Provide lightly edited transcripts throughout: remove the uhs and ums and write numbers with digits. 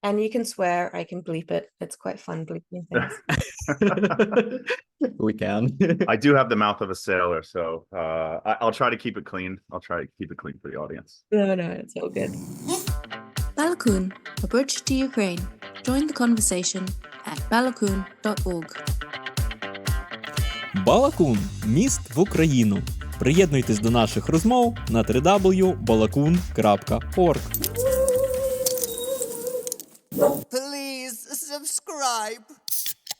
And you can swear, I can bleep it. It's quite fun bleeping things. We can. I do have the mouth of a sailor, so I'll try to keep it clean. I'll try to keep it clean for the audience. No, it's all good. Balakun, a bridge to Ukraine. Join the conversation at balakun.org. Балакун – міст в Україну. Приєднуйтесь до наших розмов на www.balakun.org. Please subscribe.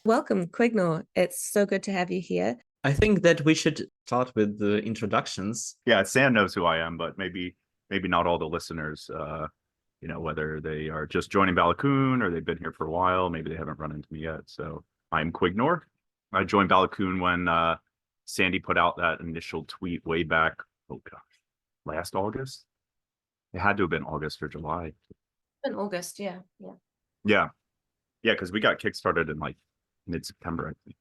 Welcome, Quignor. It's so good to have you here. I think that we should start with the introductions. Yeah, Sam knows who I am, but maybe not all the listeners, whether they are just joining Balakun or they've been here for a while, maybe they haven't run into me yet. So I'm Quignor. I joined Balakun when Sandi put out that initial tweet way back, last August? It had to have been August or July. In August, yeah. Yeah, because we got kickstarted in like mid-September, I think.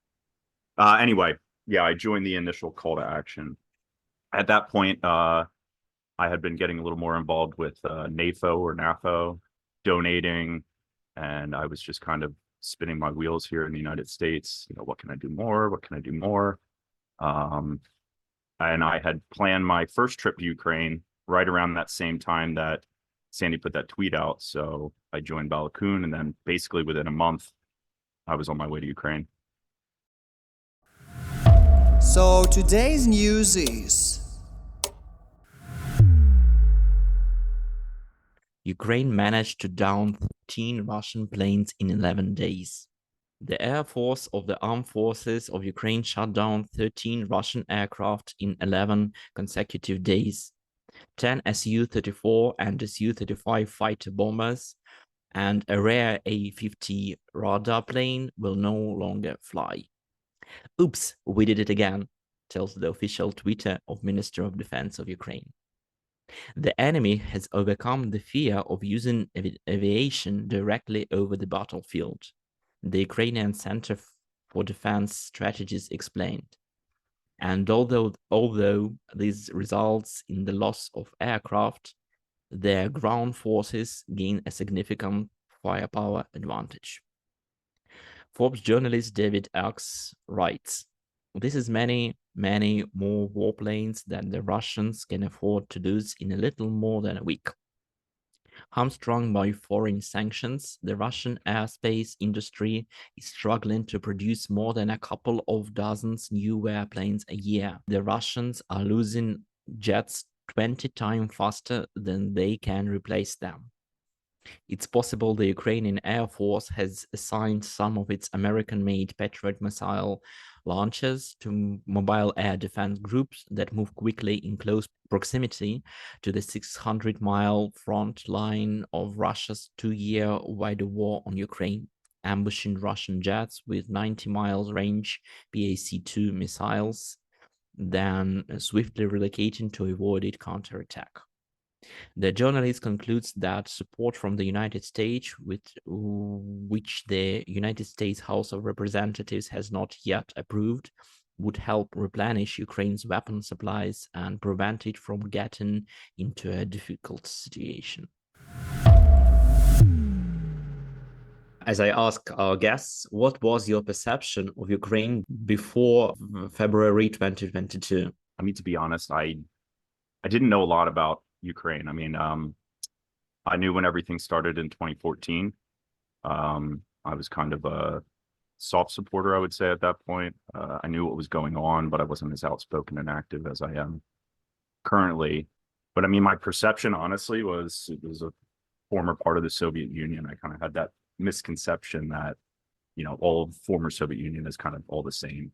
Anyway, yeah, I joined the initial call to action. At that point, I had been getting a little more involved with NAFO, donating, and I was just kind of spinning my wheels here in the United States. What can I do more? What can I do more? And I had planned my first trip to Ukraine right around that same time that Sandi put that tweet out. So I joined Balakun, and then basically within a month, I was on my way to Ukraine. So today's news is... Ukraine managed to down 13 Russian planes in 11 days. The Air Force of the Armed Forces of Ukraine shot down 13 Russian aircraft in 11 consecutive days. 10 Su-34 and Su-35 fighter bombers and a rare A-50 radar plane will no longer fly. Oops, we did it again, tells the official Twitter of Minister of Defense of Ukraine. The enemy has overcome the fear of using aviation directly over the battlefield, the Ukrainian Center for Defense Strategies explained. And although this results in the loss of aircraft, their ground forces gain a significant firepower advantage. Forbes journalist David X writes, "This is many more warplanes than the Russians can afford to lose in a little more than a week." Hamstrung by foreign sanctions, the Russian airspace industry is struggling to produce more than a couple of dozens new airplanes a year. The Russians are losing jets 20 times faster than they can replace them. It's possible the Ukrainian Air Force has assigned some of its American-made Patriot missile launchers to mobile air defense groups that move quickly in close proximity to the 600-mile front line of Russia's 2-year wider war on Ukraine, ambushing Russian jets with 90 miles range PAC-2 missiles, then swiftly relocating to avoid its counterattack. The journalist concludes that support from the United States, which the United States House of Representatives has not yet approved, would help replenish Ukraine's weapon supplies and prevent it from getting into a difficult situation. As I ask our guests, what was your perception of Ukraine before February 2022? I mean, to be honest, I didn't know a lot about Ukraine. I mean, I knew when everything started in 2014. I was kind of a soft supporter, I would say, at that point. I knew what was going on, but I wasn't as outspoken and active as I am currently. But I mean, my perception, honestly, was it was a former part of the Soviet Union. I kind of had that misconception that, all of former Soviet Union is kind of all the same.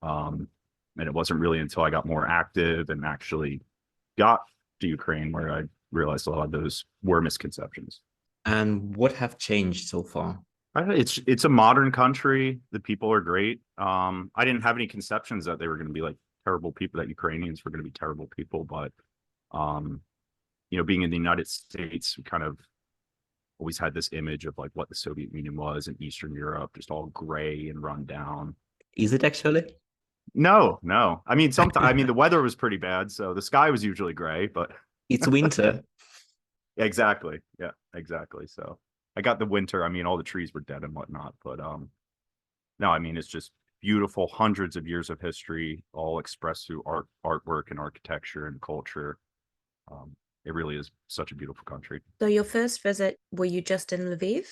And it wasn't really until I got more active and actually got to Ukraine where I realized a lot of those were misconceptions. And what have changed so far? It's a modern country. The people are great. I didn't have any conceptions that they were going to be like terrible people, that Ukrainians were going to be terrible people. But, being in the United States, we kind of always had this image of like what the Soviet Union was in Eastern Europe, just all gray and run down. Is it actually? No. I mean, sometimes, the weather was pretty bad, so the sky was usually gray, but it's winter. Exactly. Yeah, exactly. So, I got the winter. I mean, all the trees were dead and whatnot, but no, I mean, it's just beautiful, hundreds of years of history, all expressed through artwork and architecture and culture. It really is such a beautiful country. So your first visit, were you just in Lviv?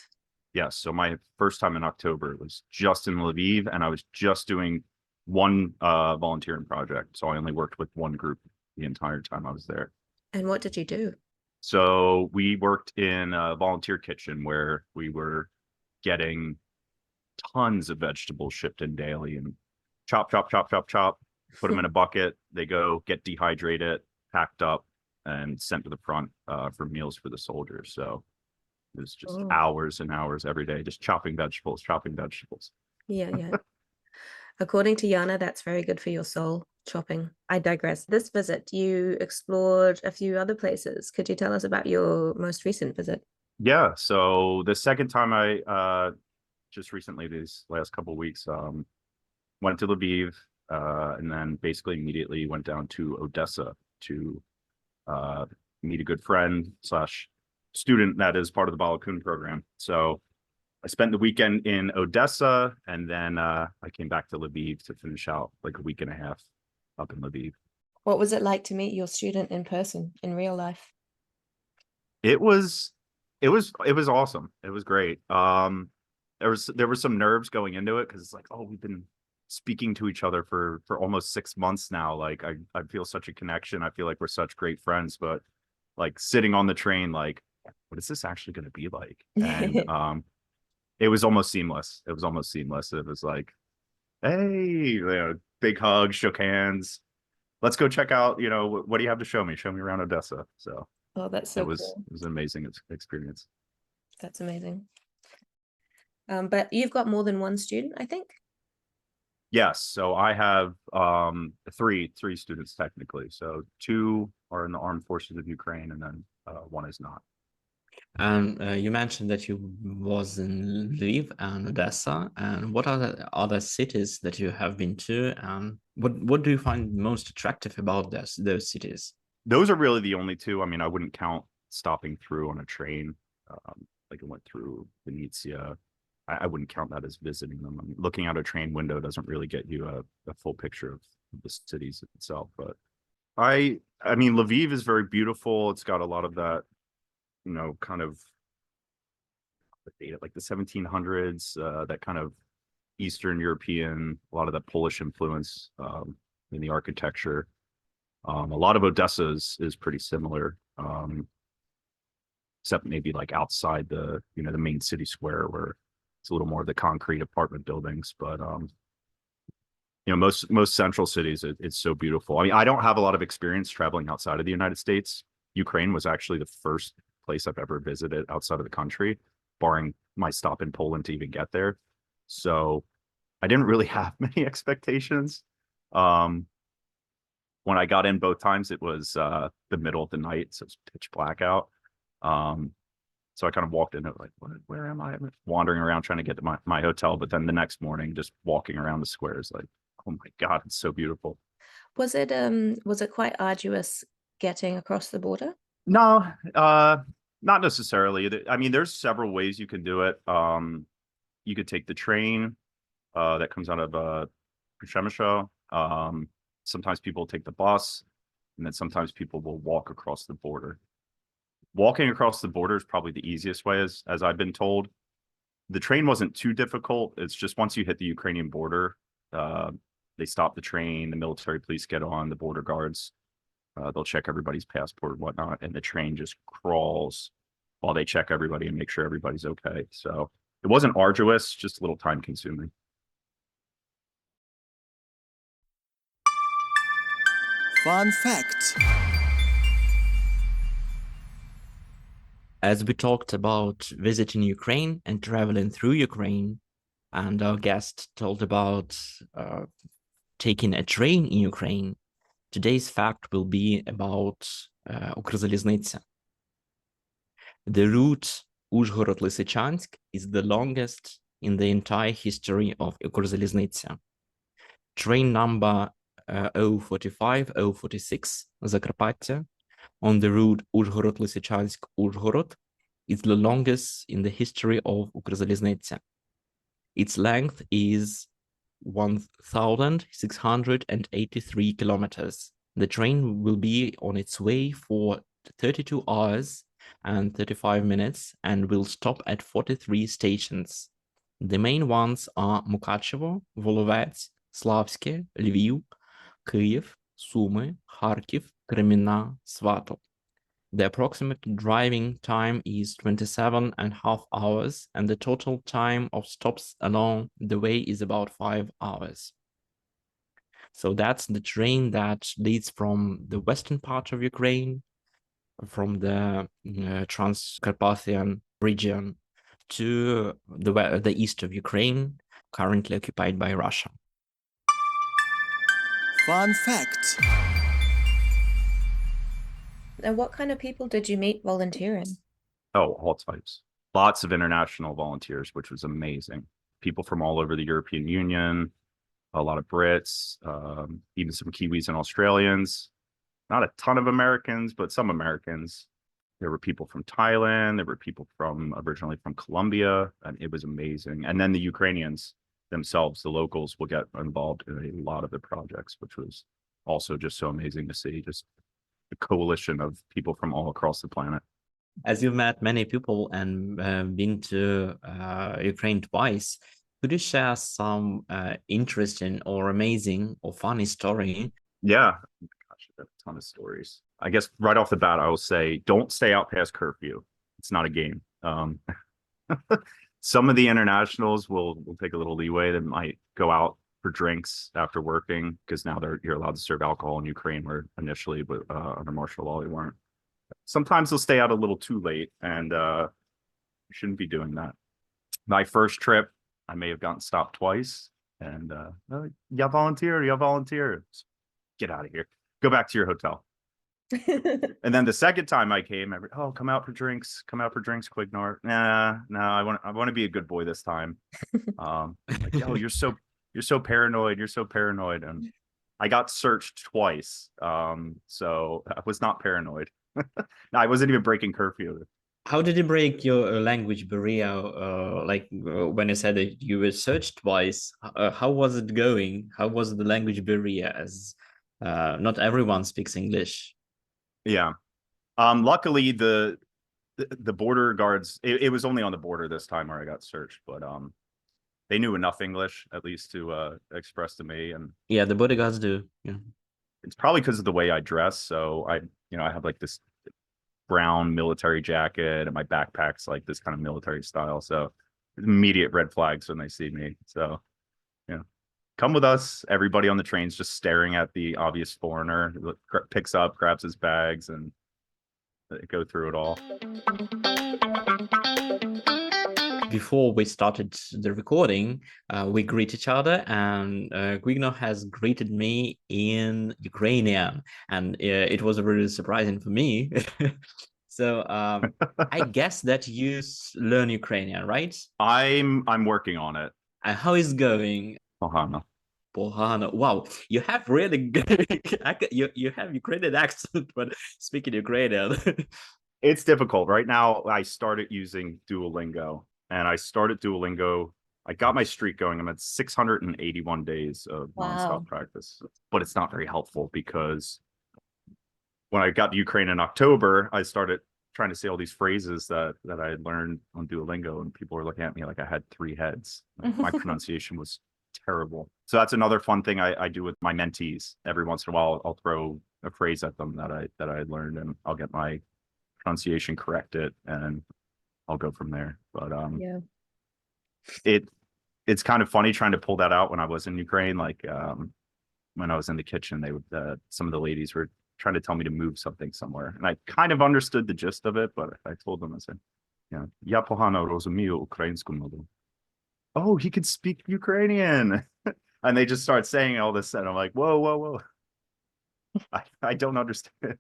Yes. So my first time in October was just in Lviv, and I was just doing one volunteering project. So I only worked with one group the entire time I was there. And what did you do? So we worked in a volunteer kitchen where we were getting tons of vegetables shipped in daily and chop, chop, chop, chop, chop, put them in a bucket. They go get dehydrated, packed up, and sent to the front for meals for the soldiers. So it was just hours and hours every day, just chopping vegetables, chopping vegetables. Yeah. According to Yana, that's very good for your soul, chopping. I digress. This visit, you explored a few other places. Could you tell us about your most recent visit? Yeah. So the second time I just recently, these last couple of weeks, went to Lviv, and then basically immediately went down to Odessa to meet a good friend / student that is part of the Balakun program. So I spent the weekend in Odessa, and then I came back to Lviv to finish out like a week and a half up in Lviv. What was it like to meet your student in person, in real life? It was awesome. It was great. There were some nerves going into it because it's like, oh, we've been speaking to each other for almost 6 months now. Like I feel such a connection. I feel like we're such great friends, but like sitting on the train, like, what is this actually going to be like? And it was almost seamless. It was like, hey, big hug, shook hands. Let's go check out, what do you have to show me? Show me around Odessa. So Oh, that's so cool. It was an amazing experience. That's amazing. But you've got more than one student, I think? Yes. So I have three students technically. So 2 are in the armed forces of Ukraine, and then 1 is not. And you mentioned that you was in Lviv and Odessa. And what are the other cities that you have been to? And what do you find most attractive about those cities? Those are really the only 2. I mean, I wouldn't count stopping through on a train. Like it went through Venezia. I wouldn't count that as visiting them. I mean, looking out a train window doesn't really get you a full picture of the cities itself. But I mean, Lviv is very beautiful. It's got a lot of that, kind of like the 1700s, that kind of Eastern European, a lot of that Polish influence in the architecture. A lot of Odessa is pretty similar, except maybe like outside the main city square where it's a little more of the concrete apartment buildings. But most central cities, it's so beautiful. I mean, I don't have a lot of experience traveling outside of the United States. Ukraine was actually the first place I've ever visited outside of the country, barring my stop in Poland to even get there. So I didn't really have many expectations. When I got in both times, it was the middle of the night, so it's pitch black out. So I kind of walked in like, where am I? I'm wandering around trying to get to my hotel. But then the next morning, just walking around the squares, like, oh my God, it's so beautiful. Was it quite arduous getting across the border? No, not necessarily. I mean, there's several ways you can do it. You could take the train that comes out of Przemysl. Sometimes people take the bus, and then sometimes people will walk across the border. Walking across the border is probably the easiest way, as I've been told. The train wasn't too difficult. It's just once you hit the Ukrainian border, they stop the train, the military police get on, the border guards, they'll check everybody's passport and whatnot, and the train just crawls while they check everybody and make sure everybody's okay. So it wasn't arduous, just a little time consuming. Fun fact. As we talked about visiting Ukraine and traveling through Ukraine, and our guest told about taking a train in Ukraine, today's fact will be about Укрзалізниця. The route Ужгород-Лисичанськ is the longest in the entire history of Укрзалізниця. Train number 045-046 Закарпаття on the route Ужгород-Лисичанськ-Ужгород It's the longest in the history of Укрзалізниця. Its length is 1,683 kilometers. The train will be on its way for 32 hours and 35 minutes and will stop at 43 stations. The main ones are Мукачево, Воловець, Славське, Львів, Київ, Суми, Харків, Кремінна, Сватов. The approximate driving time is 27.5 hours, and the total time of stops along the way is about 5 hours. So that's the train that leads from the western part of Ukraine, from the Transcarpathian region, to the east of Ukraine, currently occupied by Russia. Fun fact. And what kind of people did you meet volunteering? Oh, all types. Lots of international volunteers, which was amazing. People from all over the European Union, a lot of Brits, even some Kiwis and Australians. Not a ton of Americans, but some Americans. There were people from Thailand. There were people originally from Colombia, and it was amazing. And then the Ukrainians themselves, the locals, will get involved in a lot of the projects, which was also just so amazing to see. Just a coalition of people from all across the planet. As you've met many people and been to Ukraine twice, could you share some interesting or amazing or funny story? Yeah. Gosh, I've got a ton of stories. I guess right off the bat, I will say, don't stay out past curfew. It's not a game. Some of the internationals will take a little leeway. They might go out for drinks after working, because now you're allowed to serve alcohol in Ukraine, where initially, but under martial law, they weren't. Sometimes they'll stay out a little too late, and you shouldn't be doing that. My first trip, I may have gotten stopped twice, and yeah, volunteer. Get out of here. Go back to your hotel. And then the second time I came, come out for drinks, Quignor. Nah, I want to be a good boy this time. Like, oh, you're so paranoid. And I got searched twice. So I was not paranoid. No, I wasn't even breaking curfew. How did you break your language barrier? When you said that you were searched twice, how was it going? How was the language barrier, as not everyone speaks English? Yeah. Luckily the border guards, it was only on the border this time where I got searched, but they knew enough English at least to express to me. And yeah, the bodyguards do. Yeah. It's probably because of the way I dress. So I have like this brown military jacket, and my backpack's like this kind of military style. So immediate red flags when they see me. So come with us. Everybody on the train's just staring at the obvious foreigner, picks up, grabs his bags, and go through it all. Before we started the recording, we greet each other, and Quignor has greeted me in Ukrainian, and it was really surprising for me. So I guess that you learn Ukrainian, right? I'm working on it. How is it going? Ohana. Wow, you have really good, you have Ukrainian accent, but speaking Ukrainian. It's difficult. Right now, I started using Duolingo, and I got my streak going. I'm at 681 days of nonstop practice, but it's not very helpful, because when I got to Ukraine in October, I started trying to say all these phrases that I had learned on Duolingo, and people were looking at me like I had 3 heads. My pronunciation was terrible. So that's another fun thing I do with my mentees. Every once in a while, I'll throw a phrase at them that I learned, and I'll get my pronunciation corrected, and I'll go from there. But it's kind of funny trying to pull that out when I was in Ukraine. Like when I was in the kitchen, some of the ladies were trying to tell me to move something somewhere, and I kind of understood the gist of it, but I told them, I said, "Я погано розумію українську мову." Oh, he could speak Ukrainian. And they just start saying all this, and I'm like, whoa. I don't understand.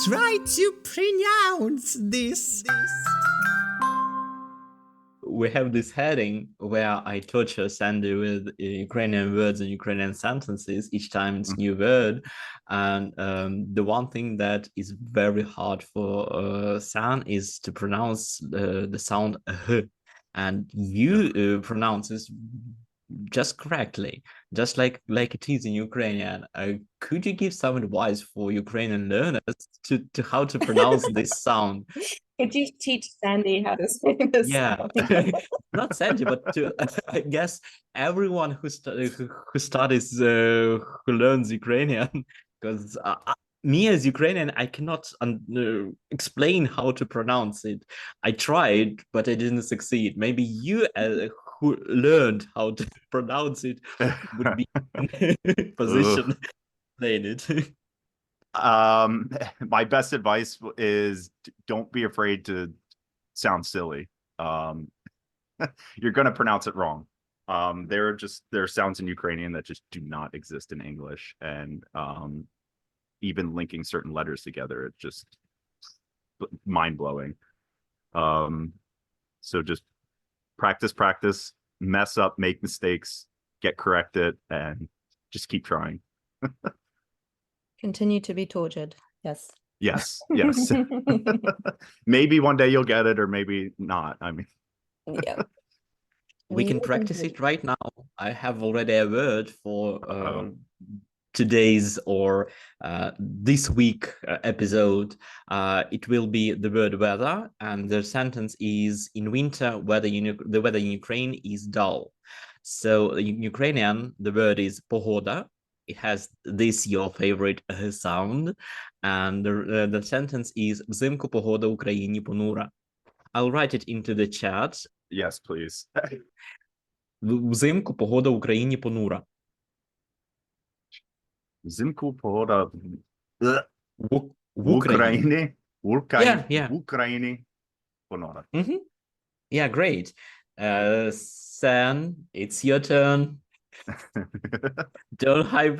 Try to pronounce this. we have this heading where I torture Sandy with Ukrainian words and Ukrainian sentences each time it's new word. And the one thing that is very hard for San is to pronounce the sound h, and you pronounce this just correctly, just like it is in Ukrainian. Could you give some advice for Ukrainian learners to how to pronounce this sound? Could you teach Sandy how to say this? Yeah, not Sanji, but to I guess everyone who studies who learns Ukrainian, because me as Ukrainian, I cannot explain how to pronounce it. I tried, but I didn't succeed. Maybe you who learned how to pronounce it would be in position to explain it. My best advice is don't be afraid to sound silly. You're going to pronounce it wrong. There are sounds in Ukrainian that just do not exist in English, and even linking certain letters together, it's just mind blowing. So just practice, mess up, make mistakes, get corrected, and just keep trying. Continue to be tortured. Yes. Yes. Maybe one day you'll get it, or maybe not. I mean, Yeah. We can practice it right now. I have already a word for today's or this week episode. It will be the word weather, and the sentence is: in winter, the weather in Ukraine is dull. So in Ukrainian, the word is pohoda. It has this your favorite sound, and the sentence is: взимку погода в Україні понура. I'll write it into the chat. yes, please. Взимку погода в Україні понура. Взимку погода В Україні. Yeah. В Україні понура. Yeah, great. San, it's your turn. Don't hide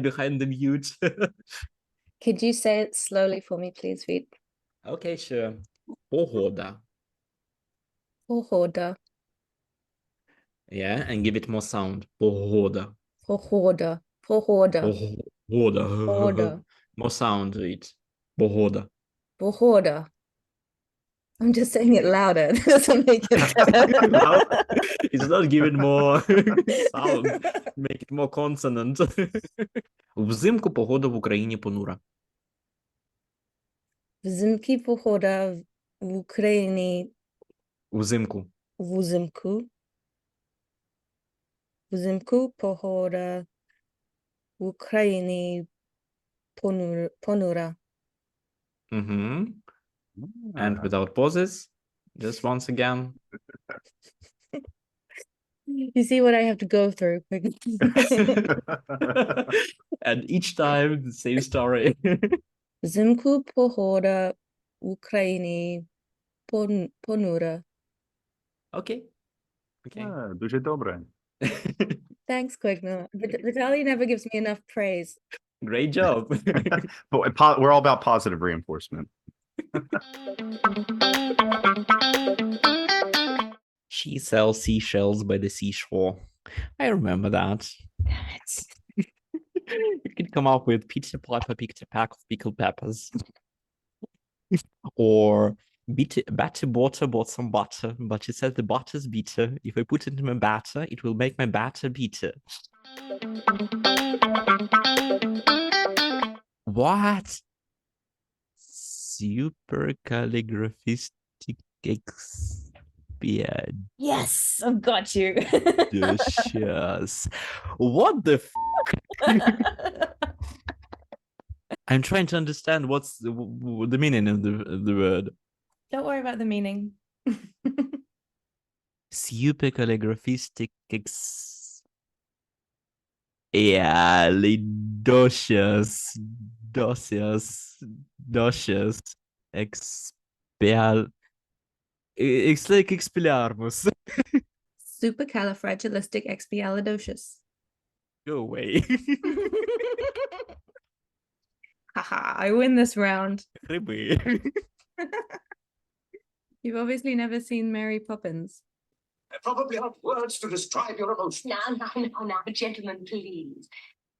behind the mute. Could you say it slowly for me, please, Veet? Okay, sure. Погода. Pohoda. Yeah, and give it more sound. Погода. Pohoda. Pohoda. Погода. Pohoda. More sound to it. Погода. Pohoda. I'm just saying it louder. It doesn't make it better. It's not giving more sound. Make it more consonant. Взимку погода в Україні понура. Взимки pohoda в Україні Взимку. взимку. Взимку pohoda в Україні понура. And without pauses, just once again. You see what I have to go through. And each time, the same story. Взимку pohoda в Україні понура. Okay. Дуже добре. Thanks, Quignor. Vitaly never gives me enough praise. Great job. But we're all about positive reinforcement. She sells seashells by the seashore. I remember that. You could come up with Peter Piper picked a pack of pickled peppers. Or Batty Butter bought some butter, but she said the butter's bitter. If I put it in my batter, it will make my batter bitter. What? Supercalligraphistic expialidocious. Yes, I've got you. What the I'm trying to understand what's the meaning of the word. Don't worry about the meaning. Supercalligraphistic expialidocious it's like Expelliarmus. Supercalifragilisticexpialidocious. Go away. Haha, I win this round. Гриби. You've obviously never seen Mary Poppins. probably aren't words to describe your emotions. Now, gentlemen, please.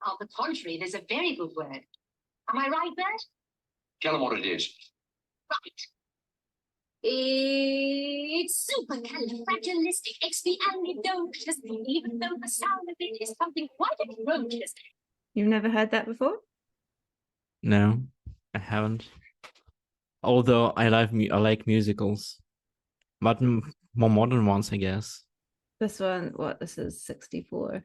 On the contrary, there's a very good word. Am I right, Bert? Tell them what it is. Right. It's supercalifragilisticexpialidocious, even though the sound of it is something quite atrocious. You've never heard that before? No, I haven't. Although I like musicals, but more modern ones, I guess. This one, what? This is 64.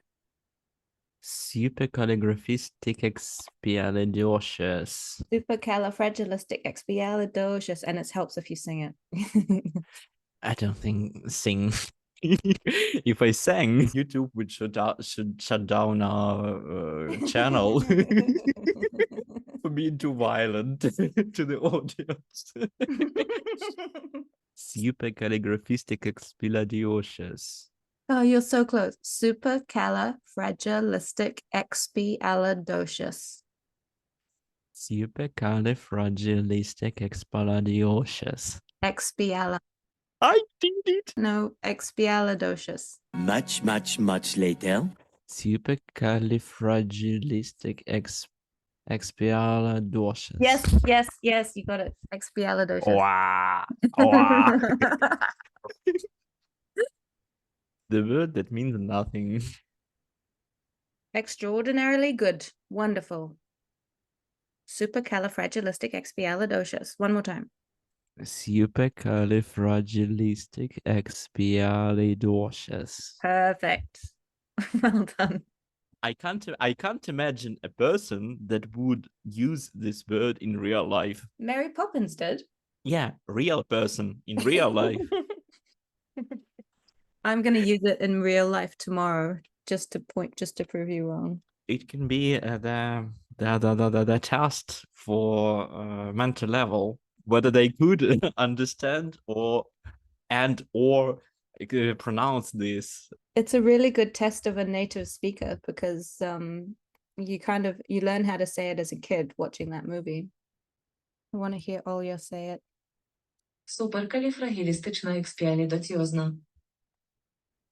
Supercalifragisticexpialidocious. Supercalifragilisticexpialidocious, and it helps if you sing it. I don't think sing. If I sang, YouTube would shut down our channel for being too violent to the audience. Supercalifragisticexpialidocious. Oh, you're so close. Supercalifragilisticexpialidocious. Supercalifragilisticexpialidocious. Expiala. I did it. No, expialidocious. Much, much, much later. Supercalifragilisticexpialidocious. Yes, you got it. Expialidocious. Wow. Wow. The word that means nothing. Extraordinarily good. Wonderful. Supercalifragilisticexpialidocious. One more time. Supercalifragilisticexpialidocious. Perfect. Well done. I can't imagine a person that would use this word in real life. Mary Poppins did. Yeah, real person in real life. I'm going to use it in real life tomorrow just to prove you wrong. It can be the test for mental level, whether they could understand or pronounce this. It's a really good test of a native speaker because you learn how to say it as a kid watching that movie. I want to hear Olya say it. Суперкалифрагилистична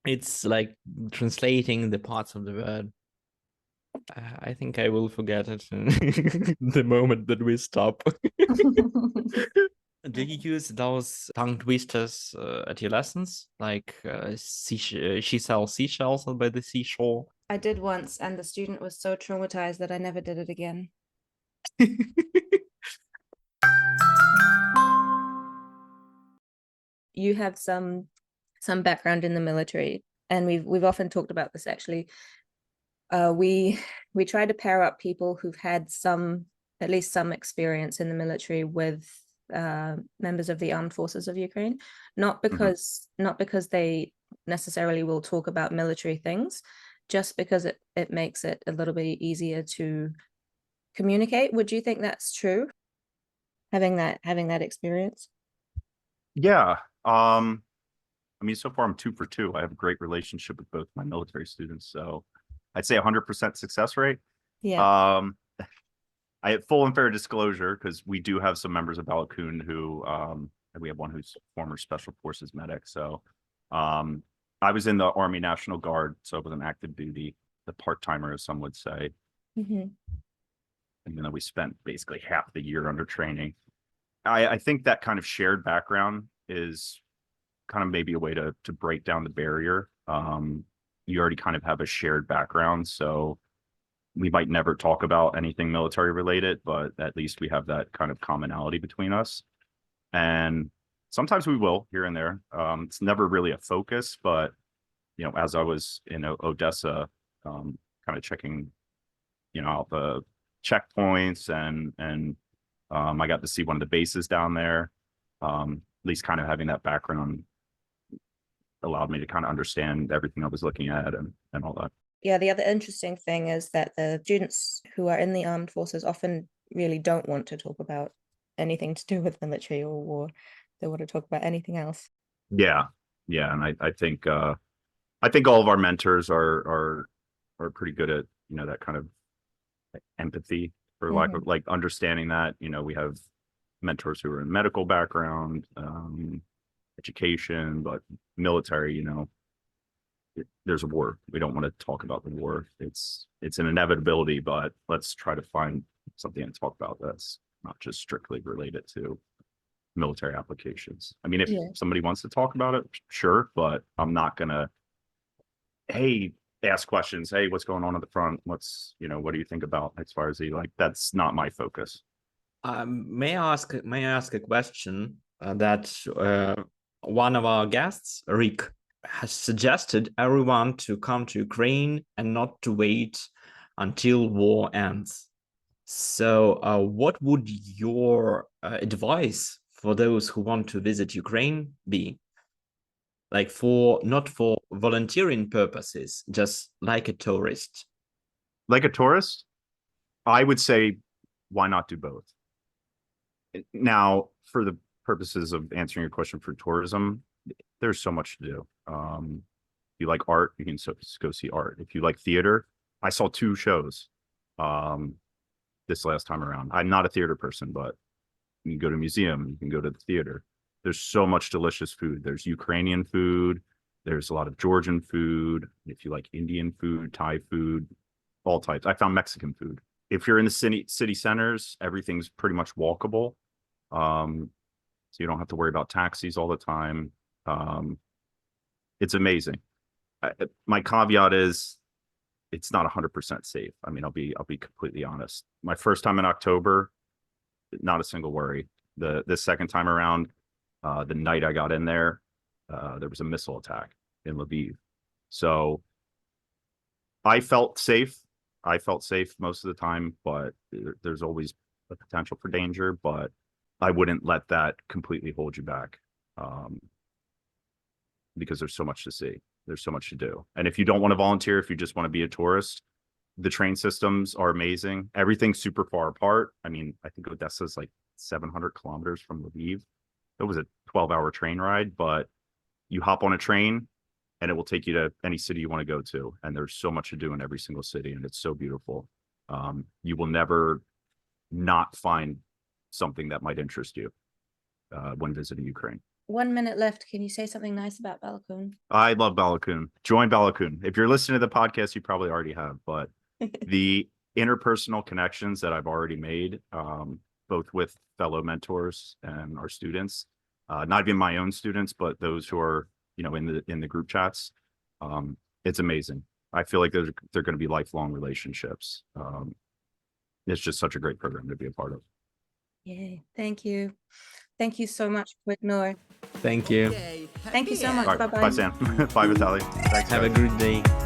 It's like translating the parts of the word. I think I will forget it the moment that we stop. Do you use those tongue twisters at your lessons? Like she sells seashells by the seashore? I did once, and the student was so traumatized that I never did it again. You have some background in the military, and we've often talked about this actually. We try to pair up people who've had at least some experience in the military with members of the armed forces of Ukraine, not because they necessarily will talk about military things, just because it makes it a little bit easier to communicate. Would you think that's true, having that experience? Yeah. I mean, so far I'm 2 for 2. I have a great relationship with both my military students, so I'd say 100% success rate. Yeah. I have full and fair disclosure because we do have some members of Balakun who, we have one who's former special forces medic. So I was in the Army National Guard, so I was on active duty, the part-timer, as some would say. Mm-hmm. And then we spent basically half the year under training. I think that kind of shared background is kind of maybe a way to break down the barrier. You already kind of have a shared background, so we might never talk about anything military related, but at least we have that kind of commonality between us. And sometimes we will here and there. It's never really a focus, but as I was in Odessa, kind of checking, out the checkpoints and I got to see one of the bases down there. At least kind of having that background allowed me to kind of understand everything I was looking at and all that. Yeah, the other interesting thing is that the students who are in the armed forces often really don't want to talk about anything to do with military or war. They want to talk about anything else. Yeah. And I think all of our mentors are pretty good at, that kind of empathy, for lack of like understanding that, we have mentors who are in medical background, education, but military, there's a war. We don't want to talk about the war. It's an inevitability, but let's try to find something to talk about that's not just strictly related to military applications. I mean, if Yeah. somebody wants to talk about it, sure, but I'm not gonna, hey, ask questions. Hey, what's going on at the front? What do you think about as far as that's not my focus. May I ask a question that one of our guests, Rick, has suggested everyone to come to Ukraine and not to wait until war ends. So what would your advice for those who want to visit Ukraine be? Like not for volunteering purposes, just like a tourist. Like a tourist, I would say, why not do both? Now, for the purposes of answering your question for tourism, there's so much to do. If you like art, you can go see art. If you like theater, I saw 2 shows this last time around. I'm not a theater person, but you can go to a museum, you can go to the theater. There's so much delicious food. There's Ukrainian food. There's a lot of Georgian food. If you like Indian food, Thai food, all types. I found Mexican food. If you're in the city centers, everything's pretty much walkable. So you don't have to worry about taxis all the time. It's amazing. My caveat is it's not 100% safe. I mean, I'll be completely honest. My first time in October, not a single worry. The second time around, the night I got in there was a missile attack in Lviv. So I felt safe. I felt safe most of the time, but there's always a potential for danger, but I wouldn't let that completely hold you back, because there's so much to see. There's so much to do. And if you don't want to volunteer, if you just want to be a tourist, the train systems are amazing. Everything's super far apart. I mean, I think Odessa's like 700 kilometers from Lviv. It was a 12-hour train ride, but you hop on a train and it will take you to any city you want to go to. And there's so much to do in every single city, and it's so beautiful. You will never not find something that might interest you when visiting Ukraine. 1 minute left. Can you say something nice about Balakun? I love Balakun. Join Balakun. If you're listening to the podcast, you probably already have, but the interpersonal connections that I've already made, both with fellow mentors and our students, not even my own students, but those who are, in the group chats, it's amazing. I feel like they're going to be lifelong relationships. It's just such a great program to be a part of. Yay. Thank you. Thank you so much, Quignor. Thank you. Thank you so much. All right, Bye-bye. bye, Sam. Bye, Vitaly. Thanks. Have a guys. good day.